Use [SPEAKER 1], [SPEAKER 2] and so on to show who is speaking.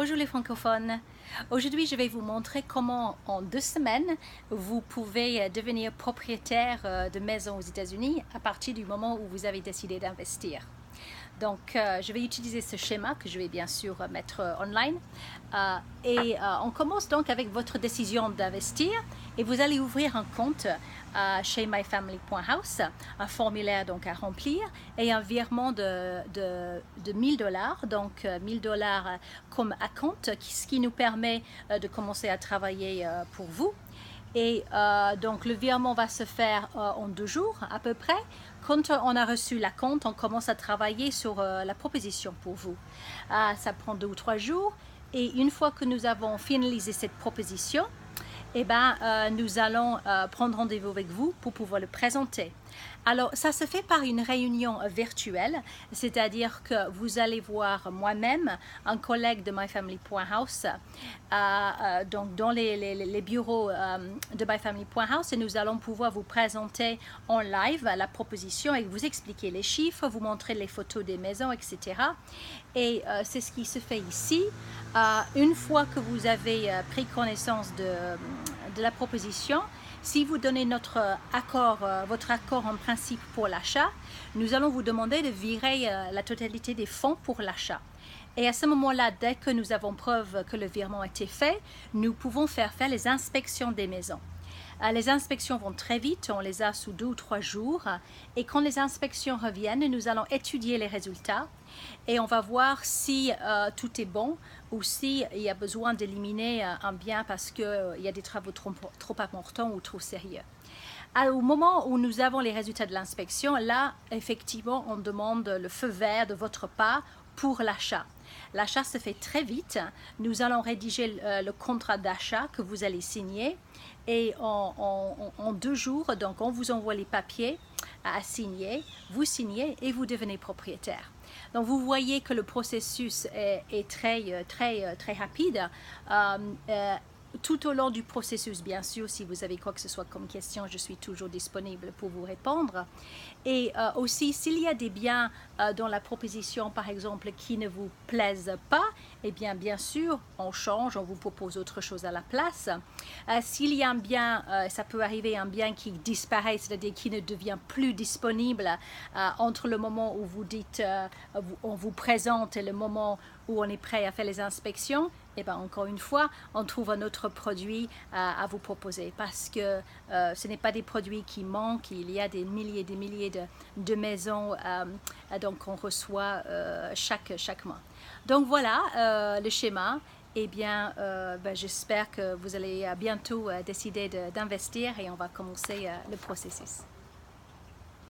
[SPEAKER 1] Bonjour les francophones. Aujourd'hui, je vais vous montrer comment en 2 semaines, vous pouvez devenir propriétaire de maison aux États-Unis à partir du moment où vous avez décidé d'investir. Donc, je vais utiliser ce schéma que je vais bien sûr mettre online. On commence donc avec votre décision d'investir et vous allez ouvrir un compte chez myfamily.house, un formulaire donc à remplir et un virement de 1000 $, donc 1000 $ comme acompte, ce qui nous permet de commencer à travailler pour vous. Et donc le virement va se faire en 2 jours à peu près. Quand on a reçu la compte, on commence à travailler sur la proposition pour vous. Ça prend 2 ou 3 jours et une fois que nous avons finalisé cette proposition, nous allons prendre rendez-vous avec vous pour pouvoir le présenter. Alors, ça se fait par une réunion virtuelle, c'est-à-dire que vous allez voir moi-même, un collègue de myfamily.house, donc dans les bureaux de myfamily.house, et nous allons pouvoir vous présenter en live la proposition et vous expliquer les chiffres, vous montrer les photos des maisons, etc. Et c'est ce qui se fait ici. Une fois que vous avez pris connaissance de la proposition, si vous donnez votre accord en principe pour l'achat, nous allons vous demander de virer la totalité des fonds pour l'achat. Et à ce moment-là, dès que nous avons preuve que le virement a été fait, nous pouvons faire les inspections des maisons. Les inspections vont très vite, on les a sous 2 ou 3 jours. Et quand les inspections reviennent, nous allons étudier les résultats et on va voir si tout est bon ou s'il y a besoin d'éliminer un bien parce qu'il y a des travaux trop importants ou trop sérieux. Au moment où nous avons les résultats de l'inspection, là, effectivement, on demande le feu vert de votre part pour l'achat. L'achat se fait très vite. Nous allons rédiger le contrat d'achat que vous allez signer et en 2 jours, donc on vous envoie les papiers à signer, vous signez et vous devenez propriétaire. Donc vous voyez que le processus est très rapide. Tout au long du processus, bien sûr, si vous avez quoi que ce soit comme question, je suis toujours disponible pour vous répondre. Et aussi, s'il y a des biens dans la proposition, par exemple, qui ne vous plaisent pas, eh bien sûr, on change, on vous propose autre chose à la place. S'il y a un bien, ça peut arriver un bien qui disparaît, c'est-à-dire qui ne devient plus disponible entre le moment où vous dites, on vous présente et le moment où on est prêt à faire les inspections. Et bien encore une fois, on trouve un autre produit à vous proposer parce que ce n'est pas des produits qui manquent, il y a des milliers et des milliers de maisons donc on reçoit chaque mois. Donc voilà le schéma. Eh bien, j'espère que vous allez bientôt décider d'investir et on va commencer le processus.